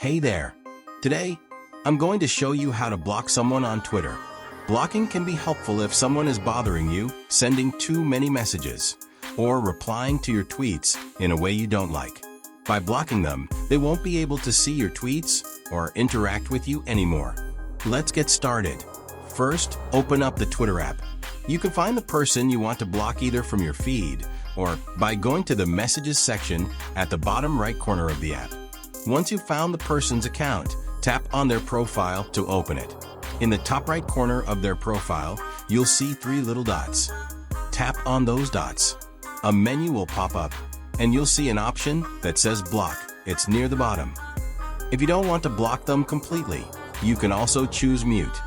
Hey there! Today, I'm going to show you how to block someone on Twitter. Blocking can be helpful if someone is bothering you, sending too many messages, or replying to your tweets in a way you don't like. By blocking them, they won't be able to see your tweets or interact with you anymore. Let's get started. First, open up the Twitter app. You can find the person you want to block either from your feed or by going to the Messages section at the bottom right corner of the app. Once you've found the person's account, tap on their profile to open it. In the top right corner of their profile, you'll see 3 little dots. Tap on those dots. A menu will pop up, and you'll see an option that says Block. It's near the bottom. If you don't want to block them completely, you can also choose Mute.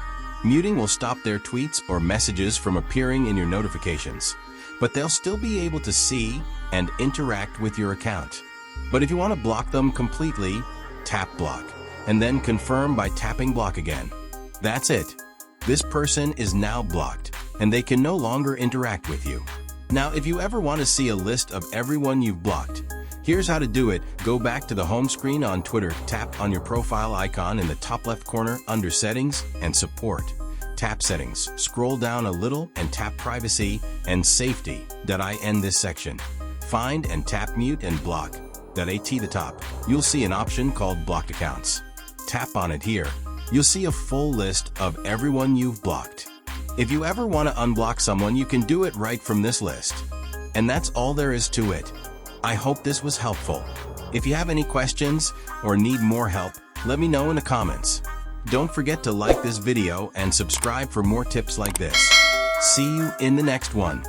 Muting will stop their tweets or messages from appearing in your notifications, but they'll still be able to see and interact with your account. But if you want to block them completely, tap Block, and then confirm by tapping Block again. That's it. This person is now blocked, and they can no longer interact with you. Now, if you ever want to see a list of everyone you've blocked, here's how to do it. Go back to the home screen on Twitter, tap on your profile icon in the top left corner under Settings and Support. Tap Settings, scroll down a little and tap Privacy and Safety. In this section, find and tap Mute and Block. At the top, you'll see an option called Blocked Accounts. Tap on it here. You'll see a full list of everyone you've blocked. If you ever want to unblock someone, you can do it right from this list. And that's all there is to it. I hope this was helpful. If you have any questions or need more help, let me know in the comments. Don't forget to like this video and subscribe for more tips like this. See you in the next one.